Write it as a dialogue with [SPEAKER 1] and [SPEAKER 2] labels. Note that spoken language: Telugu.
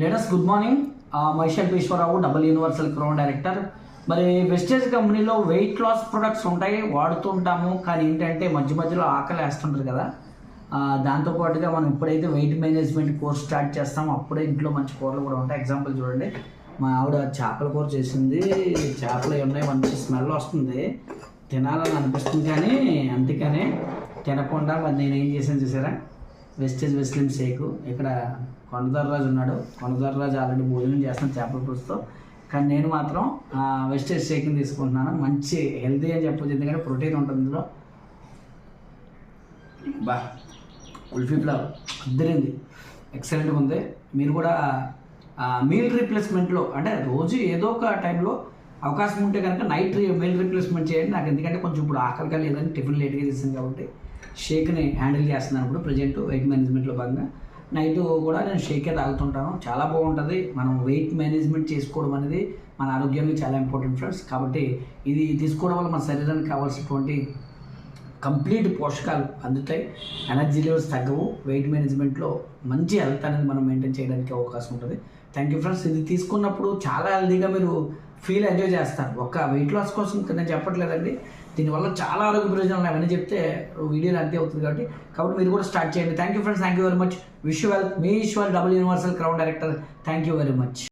[SPEAKER 1] Latest good morning. మైషల్ Eswararao, double universal crown director. మరి వెస్టేజ్ కంపెనీలో వెయిట్ లాస్ ప్రొడక్ట్స్ ఉంటాయి, వాడుతుంటాము. కానీ ఏంటంటే మధ్య మధ్యలో ఆకలి వేస్తుంటారు కదా. దాంతోపాటుగా మనం ఎప్పుడైతే వెయిట్ మేనేజ్మెంట్ కోర్స్ స్టార్ట్ చేస్తామో అప్పుడే ఇంట్లో మంచి కూరలు కూడా ఉంటాయి. ఎగ్జాంపుల్ చూడండి, మా ఆవిడ చేపల కూర చేసింది. చేపలు ఉన్నాయి, మంచి స్మెల్ వస్తుంది, తినాలని అనిపిస్తుంది. కానీ అందుకనే తినకుండా మరి నేను ఏం చేశాను చూసారా, వెస్టేజ్ వెస్లిమ్ షేక్. ఇక్కడ కొండదర్రాజు ఉన్నాడు, కొండదర్రాజు ఆల్రెడీ భోజనం చేస్తాను చేపల పులుసుతో. కానీ నేను మాత్రం వెస్టేజ్ షేక్ని తీసుకుంటున్నాను. మంచి హెల్తీ అని చెప్పొచ్చు, ఎందుకంటే ప్రోటీన్ ఉంటుంది ఇందులో. బా కుల్ఫీ ఫ్లేవర్ అద్దరింది, ఎక్సలెంట్గా ఉంది. మీరు కూడా మీల్ రీప్లేస్మెంట్లో అంటే రోజు ఏదో ఒక టైంలో అవకాశం ఉంటే కనుక నైట్ మీల్ రీప్లేస్మెంట్ చేయండి. నాకు ఎందుకంటే కొంచెం ఇప్పుడు ఆకలిగా లేదని టిఫిన్ లేట్గా చేసింది కాబట్టి షేక్ని హ్యాండిల్ చేస్తున్నాను ఇప్పుడు ప్రజెంట్ వెయిట్ మేనేజ్మెంట్లో భాగంగా. నైట్ కూడా నేను షేకే తాగుతుంటాను, చాలా బాగుంటుంది. మనం వెయిట్ మేనేజ్మెంట్ చేసుకోవడం అనేది మన ఆరోగ్యానికి చాలా ఇంపార్టెంట్ ఫ్రెండ్స్. కాబట్టి ఇది తీసుకోవడం వల్ల మన శరీరానికి కావాల్సినటువంటి కంప్లీట్ పోషకాలు అందుతాయి, ఎనర్జీ లెవెల్స్ తగ్గవు. వెయిట్ మేనేజ్మెంట్లో మంచి హెల్త్ అనేది మనం మెయింటైన్ చేయడానికి అవకాశం ఉంటుంది. Thank you friends. ఇది తీసుకున్నప్పుడు చాలా హెల్తీగా మీరు ఫీల్ ఎంజాయ్ చేస్తారు. ఒక్క వెయిట్ లాస్ కోసం నేను చెప్పట్లేదండి, దీనివల్ల చాలా ఆరోగ్య ప్రయోజనాలు అవన్నీ చెప్తే వీడియోలు అంతే అవుతుంది. కాబట్టి మీరు కూడా స్టార్ట్ చేయండి. Thank you friends, thank you very much. Wish you well. మీ Eshwar, double universal crown director. Thank you very much.